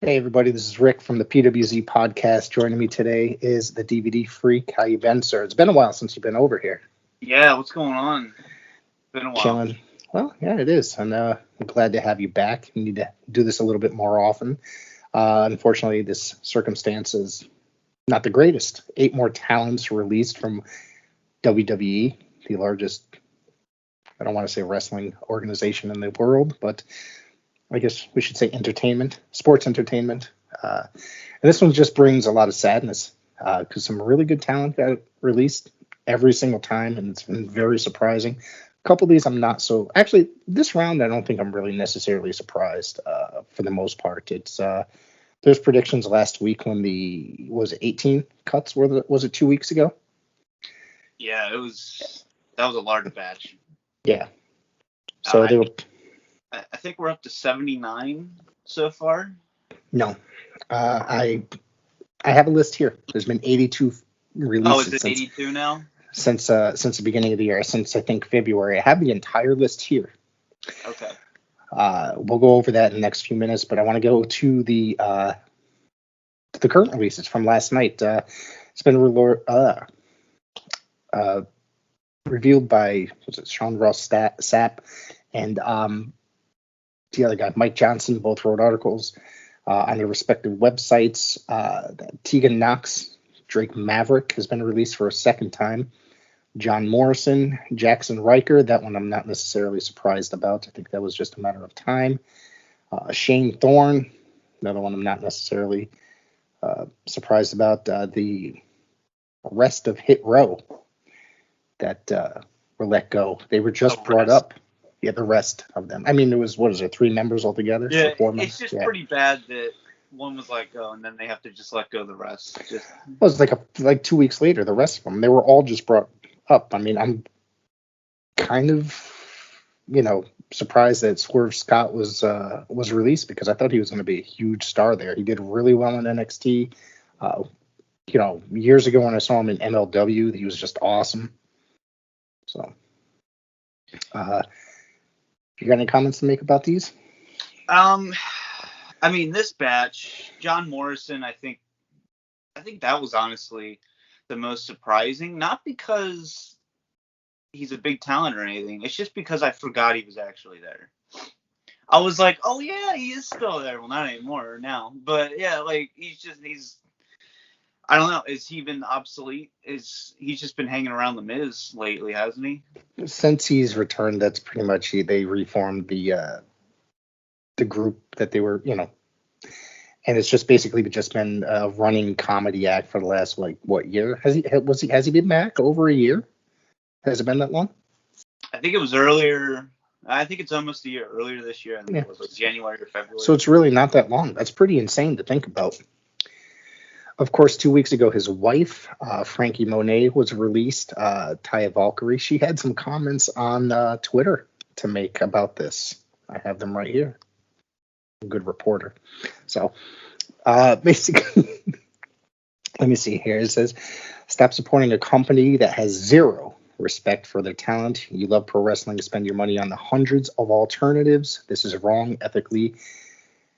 Hey everybody, this is Rick from the PWZ podcast. Joining me today is the DVD Freak. How you been, sir? It's been a while since you've been over here. Yeah, what's going on? Been a while. Chilling. Well, yeah, it is. And I'm glad to have you back. We need to do this a little bit more often. Unfortunately, this circumstance is not the greatest. 8 more talents released from WWE, the largest, I don't want to say wrestling organization in the world, but I guess we should say entertainment, sports entertainment. And this one just brings a lot of sadness because some really good talent got released every single time, and it's been very surprising. A couple of these I'm not so. Actually, this round I don't think I'm really necessarily surprised for the most part. It's there's predictions last week when was it 18 cuts? Was it 2 weeks ago? Yeah, that was a large batch. Yeah. So they were. I think we're up to 79 so far. No, I have a list here. There's been 82 releases. Oh, is it 82 now? Since the beginning of the year, since I think February. I have the entire list here. Okay. We'll go over that in the next few minutes, but I want to go to the current releases from last night. It's been revealed by Sean Ross Sapp and the other guy, Mike Johnson. Both wrote articles on their respective websites. Tegan Knox, Drake Maverick, has been released for a second time. John Morrison, Jackson Riker, that one I'm not necessarily surprised about. I think that was just a matter of time. Shane Thorne, another one I'm not necessarily surprised about. The rest of Hit Row that were let go. They were just brought up. Yeah, the rest of them. I mean, there was, 3 members altogether? Yeah, so 4 members. It's just pretty bad that one was let go, and then they have to just let go of the rest. It was like 2 weeks later, the rest of them, they were all just brought up. I mean, I'm kind of, surprised that Swerve Scott was released because I thought he was going to be a huge star there. He did really well in NXT. Years ago when I saw him in MLW, he was just awesome. So, you got any comments to make about these? I mean, this batch, John Morrison, I think that was honestly the most surprising. Not because he's a big talent or anything. It's just because I forgot he was actually there. I was like, oh yeah, he is still there. Well, not anymore now, but yeah, like he's. I don't know. Is he been obsolete? He's just been hanging around the Miz lately, hasn't he? Since he's returned, that's pretty much they reformed the group that they were, and it's just basically just been a running comedy act for the last year? Has he been back over a year? Has it been that long? I think it was earlier. I think it's almost a year earlier this year. I think it was January or February. So it's really not that long. That's pretty insane to think about. Of course, 2 weeks ago, his wife, Frankie Monet, was released. Taya Valkyrie, she had some comments on Twitter to make about this. I have them right here. A good reporter. So, basically, let me see here. It says, stop supporting a company that has zero respect for their talent. You love pro wrestling to spend your money on the hundreds of alternatives. This is wrong ethically.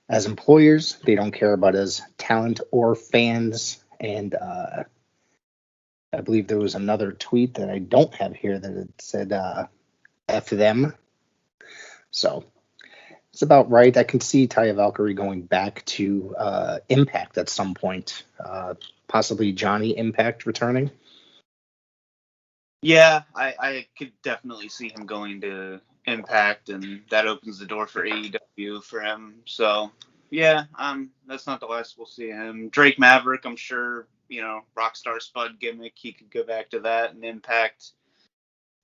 As employers, they don't care about as talent or fans. And I believe there was another tweet that I don't have here that it said F them. So it's about right. I can see Taya Valkyrie going back to Impact at some point. Possibly Johnny Impact returning. Yeah, I could definitely see him going to Impact, and that opens the door for AEW for him. So yeah, that's not the last we'll see him. Drake Maverick, I'm sure, Rockstar Spud gimmick, he could go back to that and Impact.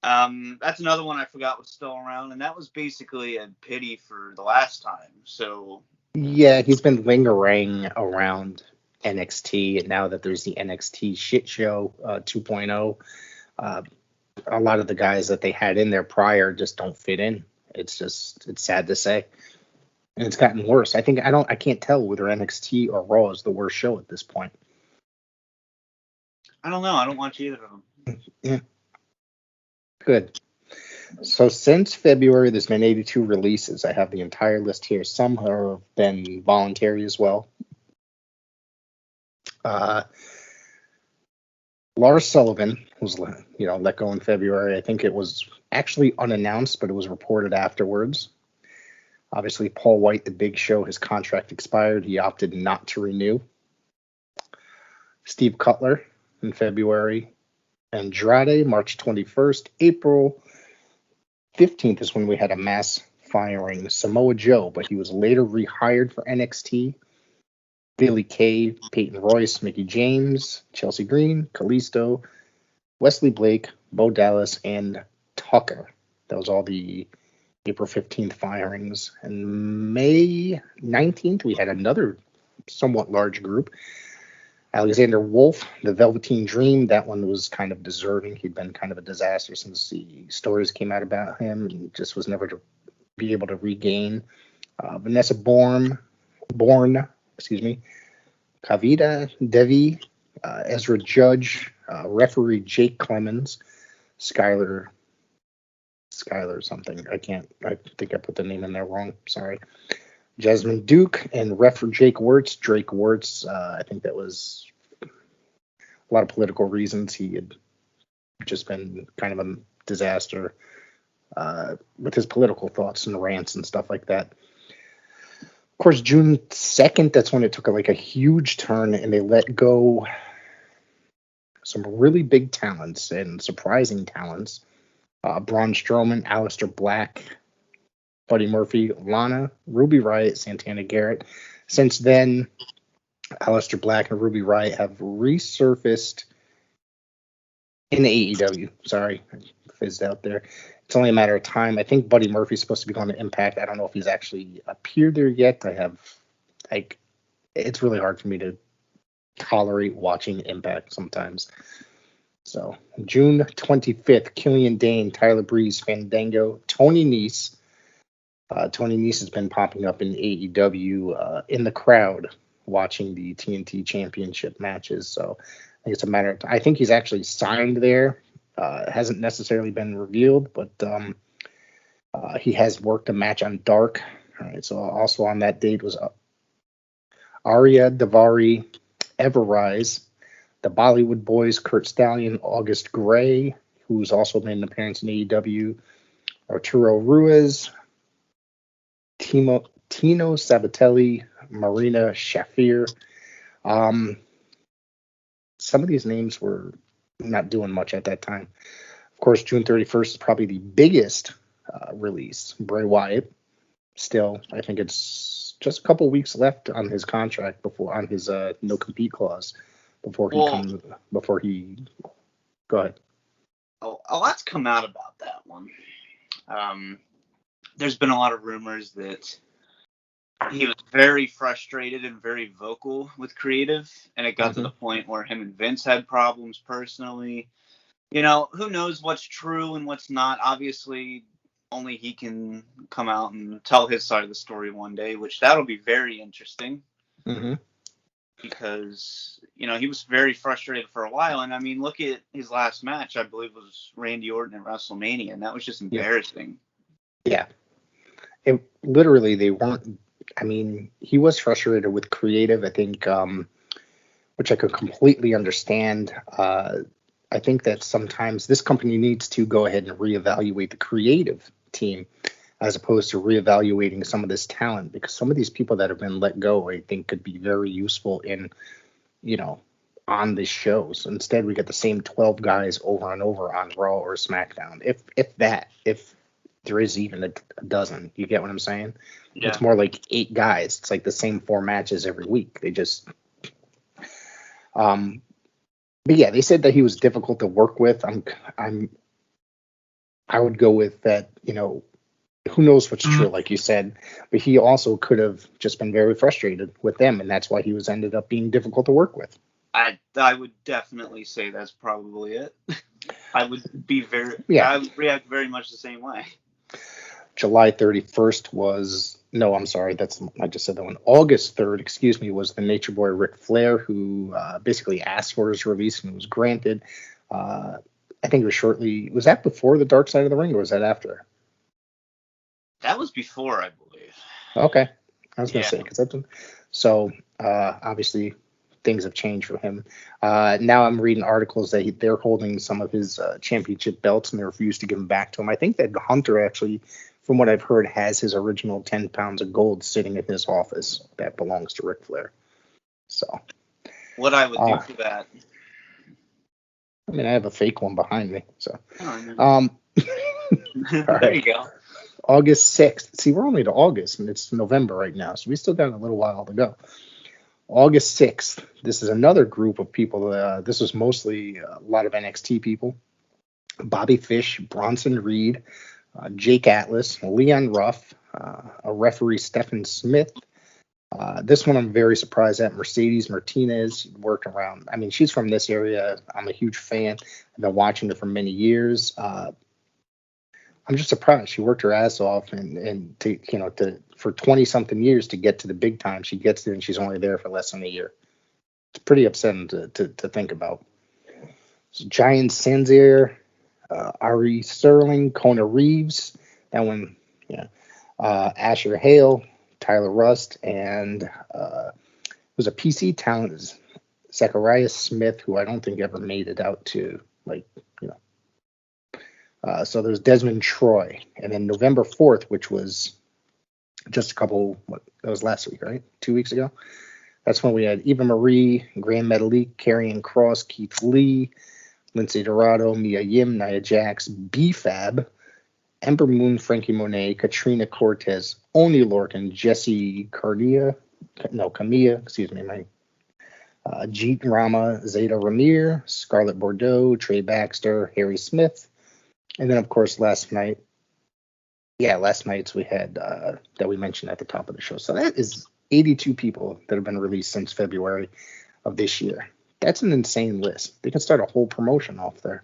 That's another one I forgot was still around, and that was basically a pity for the last time. So yeah, he's been lingering around NXT, and now that there's the NXT shit show 2.0. A lot of the guys that they had in there prior just don't fit in. It's sad to say. And it's gotten worse. I can't tell whether NXT or Raw is the worst show at this point. I don't know. I don't watch either of them. Yeah. Good. So since February, there's been 82 releases. I have the entire list here. Some have been voluntary as well. Uh, Lars Sullivan was, let go in February. I think it was actually unannounced, but it was reported afterwards. Obviously, Paul White, the Big Show, his contract expired. He opted not to renew. Steve Cutler in February. Andrade, March 21st. April 15th is when we had a mass firing. Samoa Joe, but he was later rehired for NXT. Billy Kay, Peyton Royce, Mickey James, Chelsea Green, Kalisto, Wesley Blake, Bo Dallas, and Tucker. That was all the April 15th firings. And May 19th, we had another somewhat large group. Alexander Wolf, the Velveteen Dream, that one was kind of deserving. He'd been kind of a disaster since the stories came out about him. He just was never to be able to regain. Vanessa Bourne, Kavita Devi, Ezra Judge, referee Jake Clemens, Skylar something. I think I put the name in there wrong. Sorry. Jasmine Duke and ref Drake Wirtz. I think that was a lot of political reasons. He had just been kind of a disaster with his political thoughts and rants and stuff like that. Of course, June 2nd, that's when it took a huge turn and they let go some really big talents and surprising talents. Braun Strowman, Aleister Black, Buddy Murphy, Lana, Ruby Riott, Santana Garrett. Since then, Aleister Black and Ruby Riott have resurfaced in AEW. Sorry, I fizzed out there. It's only a matter of time. I think Buddy Murphy's supposed to be going to Impact. I don't know if he's actually appeared there yet. It's really hard for me to tolerate watching Impact sometimes. So, June 25th, Killian Dane, Tyler Breeze, Fandango, Tony Nese. Tony Nese has been popping up in AEW in the crowd watching the TNT Championship matches. So I think it's a matter of time. I think he's actually signed there. It hasn't necessarily been revealed, but he has worked a match on Dark. All right, so also on that date was Arya Davari, Everrise, the Bollywood Boys, Kurt Stallion, August Gray, who's also made an appearance in AEW, Arturo Ruiz, Tino Sabatelli, Marina Shafir. Some of these names were not doing much at that time. Of course, June 31st is probably the biggest release. Bray Wyatt. Still, I think it's just a couple weeks left on his contract on his no compete clause before he go ahead. A lot's come out about that one. There's been a lot of rumors that he was very frustrated and very vocal with creative, and it got to the point where him and Vince had problems personally. Who knows what's true and what's not. Obviously, only he can come out and tell his side of the story one day, which that'll be very interesting. Mm-hmm. Because, he was very frustrated for a while. And, I mean, look at his last match, I believe was Randy Orton at WrestleMania, and that was just embarrassing. Yeah. Literally, they weren't. I mean, he was frustrated with creative, I think, which I could completely understand. I think that sometimes this company needs to go ahead and reevaluate the creative team as opposed to reevaluating some of this talent, because some of these people that have been let go, I think, could be very useful in, on the shows. Instead, we get the same 12 guys over and over on Raw or SmackDown. If there is even a dozen. You get what I'm saying? Yeah. It's more like 8 guys. It's like the same 4 matches every week. They just but yeah, they said that he was difficult to work with. I would go with that, who knows what's true, like you said, but he also could have just been very frustrated with them, and that's why he ended up being difficult to work with. I would definitely say that's probably it. I would react very much the same way. July 31st I just said that one. August 3rd, was the Nature Boy Ric Flair, who basically asked for his release and was granted. I think it was shortly. Was that before the Dark Side of the Ring, or was that after? That was before, I believe. Okay, I was gonna Yeah. say because that's so. Obviously, things have changed for him. Now I'm reading articles that they're holding some of his championship belts and they refuse to give them back to him. I think that Hunter actually, from what I've heard, has his original 10 pounds of gold sitting in his office that belongs to Ric Flair. So. What I would do for that. I mean, I have a fake one behind me. So. Oh, there right. you go. August 6th. See, we're only to August and it's November right now, so we still got a little while to go. August 6th. This is another group of people. This was mostly a lot of NXT people. Bobby Fish, Bronson Reed, Jake Atlas, Leon Ruff, a referee, Stephen Smith. This one I'm very surprised at. Mercedes Martinez worked around. I mean, she's from this area. I'm a huge fan. I've been watching her for many years. I'm just surprised she worked her ass off and for 20 something years to get to the big time. She gets there and she's only there for less than a year. It's pretty upsetting to think about. So Giant Sanzier, Ari Sterling, Kona Reeves, that one, yeah. Asher Hale, Tyler Rust, and it was a PC talent, Zacharias Smith, who I don't think ever made it out to, so there's Desmond Troy. And then November 4th, which was just that was last week, right? 2 weeks ago. That's when we had Eva Marie, Graham Metalik, Karrion Kross, Keith Lee, Lindsay Dorado, Mia Yim, Nia Jax, B-Fab, Ember Moon, Frankie Monet, Katrina Cortez, Oni Lorcan, Jesse Camilla, Jeet Rama, Zeta Ramir, Scarlett Bordeaux, Trey Baxter, Harry Smith, and then of course last night's we had that we mentioned at the top of the show. So that is 82 people that have been released since February of this year. That's an insane list. They can start a whole promotion off there.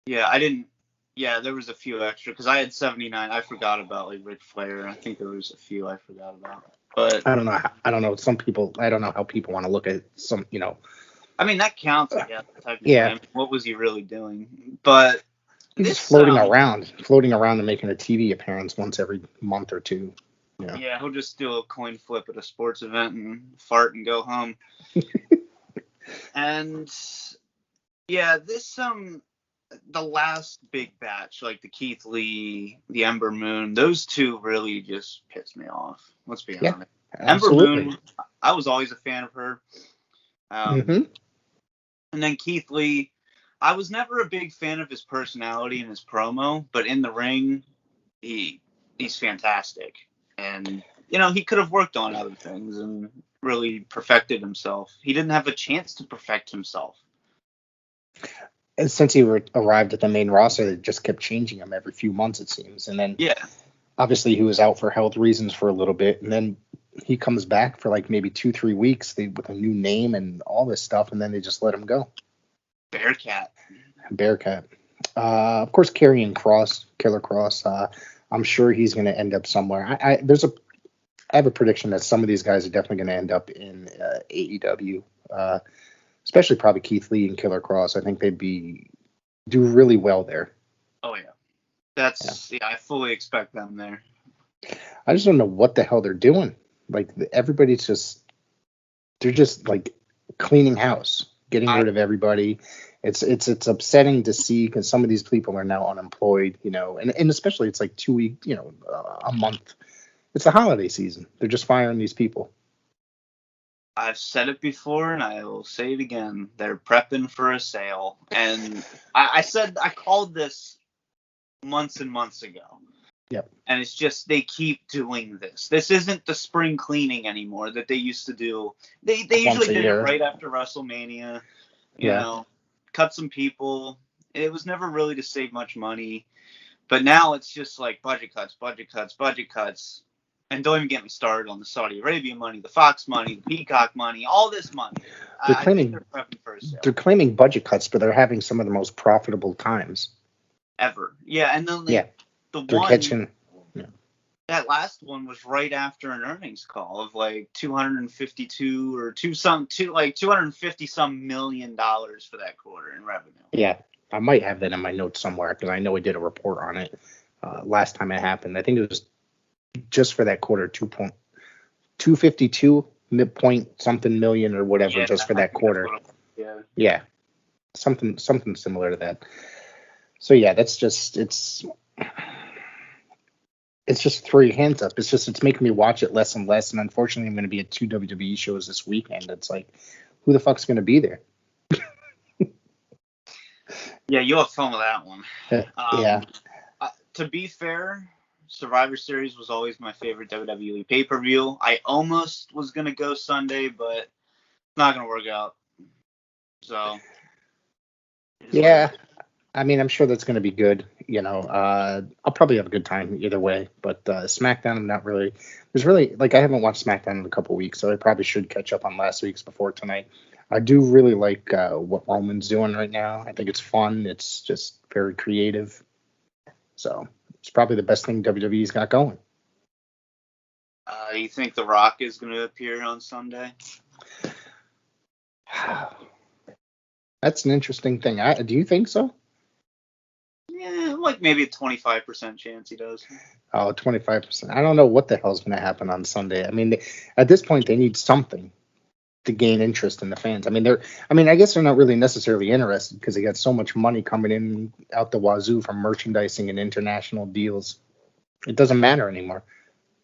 Yeah, I didn't. Yeah, there was a few extra because I had 79. I forgot about like Ric Flair. I think there was a few I forgot about. But I don't know. I don't know. Some people. I don't know how people want to look at some. I mean that counts. I guess technically. Yeah. I mean, what was he really doing? But he's just floating around and making a TV appearance once every month or two. Yeah, he'll just do a coin flip at a sports event and fart and go home. And yeah, this the last big batch, like the Keith Lee, the Ember Moon, those two really just pissed me off. Let's be honest. Absolutely. Ember Moon, I was always a fan of her. And then Keith Lee, I was never a big fan of his personality and his promo, but in the ring, he's fantastic. And, he could have worked on other things and really perfected himself. He didn't have a chance to perfect himself. And since he arrived at the main roster, they just kept changing him every few months, it seems. And then, obviously, he was out for health reasons for a little bit. And then he comes back for like maybe 2-3 weeks with a new name and all this stuff. And then they just let him go. Bearcat. Of course, Killer Kross. I'm sure he's going to end up somewhere. I have a prediction that some of these guys are definitely going to end up in AEW. Especially probably Keith Lee and Killer Kross. I think they'd do really well there. Oh yeah, I fully expect them there. I just don't know what the hell they're doing. Like everybody's they're just like cleaning house, getting rid of everybody. It's upsetting to see because some of these people are now unemployed, and especially it's like 2 weeks, a month. It's the holiday season. They're just firing these people. I've said it before and I will say it again. They're prepping for a sale. And I called this months and months ago. Yep. And it's just they keep doing this. This isn't the spring cleaning anymore that they used to do. They usually did it right after WrestleMania. You know, cut some people. It was never really to save much money. But now it's just like budget cuts. And don't even get me started on the Saudi Arabia money, the Fox money, the Peacock money, all this money. They're claiming budget cuts, but they're having some of the most profitable times ever. Yeah, and then that last one was right after an earnings call of like 250 some $million for that quarter in revenue. Yeah. I might have that in my notes somewhere because I know I did a report on it last time it happened. I think it was just for that quarter, 2.252 midpoint something million or whatever, Yeah, just for I that think that's quarter. what Yeah, something similar to that. So yeah, that's just it's just throw your hands up. It's making me watch it less and less. And unfortunately, I'm going to be at 2 WWE shows this weekend. It's like, who the fuck's going to be there? Yeah, you'll have fun with that one. Yeah. To be fair, Survivor Series was always my favorite WWE pay-per-view. I almost was gonna go Sunday, but it's not gonna work out. So. Yeah. I mean, I'm sure that's going to be good. I'll probably have a good time either way. But SmackDown, I'm not really. There's really I haven't watched SmackDown in a couple weeks, so I probably should catch up on last week's before tonight. I do really like what Roman's doing right now. I think it's fun. It's just very creative. So it's probably the best thing WWE's got going. You think The Rock is going to appear on Sunday? That's an interesting thing. Do you think so? Yeah, maybe a 25% chance he does. Oh, 25%. I don't know what the hell's going to happen on Sunday. I mean, at this point, they need something to gain interest in the fans. I mean, I guess they're not really necessarily interested because they got so much money coming in out the wazoo from merchandising and international deals. It doesn't matter anymore.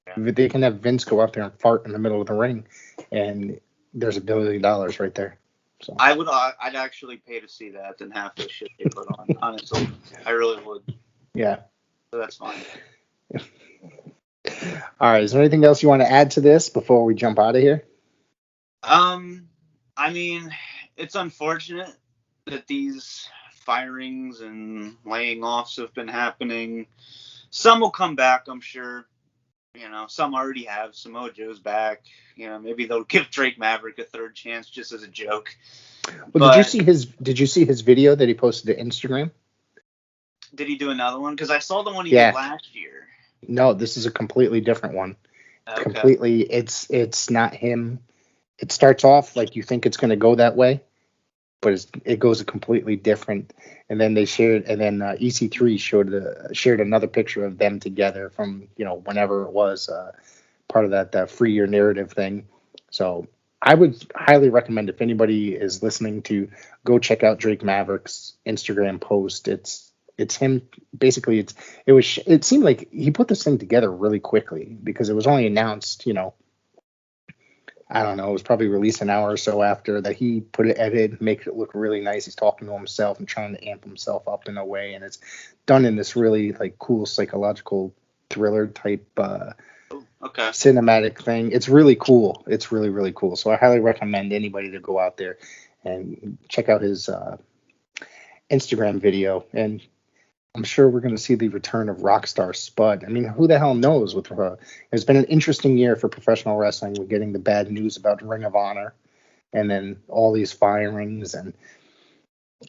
Yeah. They can have Vince go out there and fart in the middle of the ring, and there's $1 billion right there. So I'd actually pay to see that than half the shit they put on. Honestly, I really would. Yeah. So that's fine. All right. Is there anything else you want to add to this before we jump out of here? I mean, it's unfortunate that these firings and laying offs have been happening. Some will come back, I'm sure. Some already have. Samoa Joe's back. Maybe they'll give Drake Maverick a third chance just as a joke. Well, did you see his video that he posted to Instagram? Did he do another one? Because I saw the one he did last year. No, this is a completely different one. Okay. Completely, it's not him. It starts off like you think it's going to go that way, but it goes a completely different. And then they shared, and then EC3 shared another picture of them together from whenever it was part of that free your narrative thing. So I would highly recommend, if anybody is listening, to go check out Drake Maverick's Instagram post. It's him. Basically, it seemed like he put this thing together really quickly because it was only announced, I don't know, it was probably released an hour or so after that. He put it edited, make it look really nice. He's talking to himself and trying to amp himself up in a way, and it's done in this really cool psychological thriller type cinematic thing. It's really cool. It's really, really cool. So I highly recommend anybody to go out there and check out his Instagram video. And I'm sure we're going to see the return of Rockstar Spud. I mean, who the hell knows? It's been an interesting year for professional wrestling. We're getting the bad news about Ring of Honor, and then all these firings. And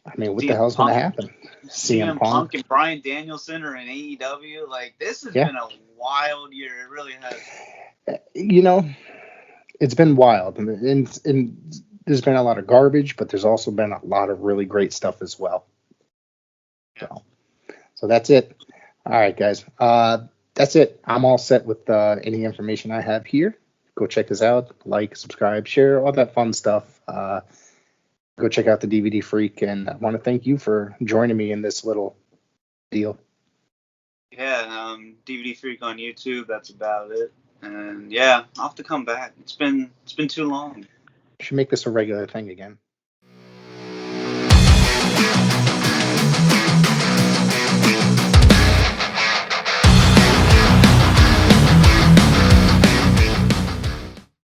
I mean, what the hell's going to happen? CM Punk and Bryan Danielson are in AEW. This has been a wild year. It really has. It's been wild, and there's been a lot of garbage, but there's also been a lot of really great stuff as well. Yeah. So that's it. All right, guys. That's it. I'm all set with any information I have here. Go check us out. Like, subscribe, share, all that fun stuff. Go check out the DVD Freak. And I want to thank you for joining me in this little deal. Yeah, DVD Freak on YouTube. That's about it. And yeah, I'll have to come back. It's been too long. We should make this a regular thing again.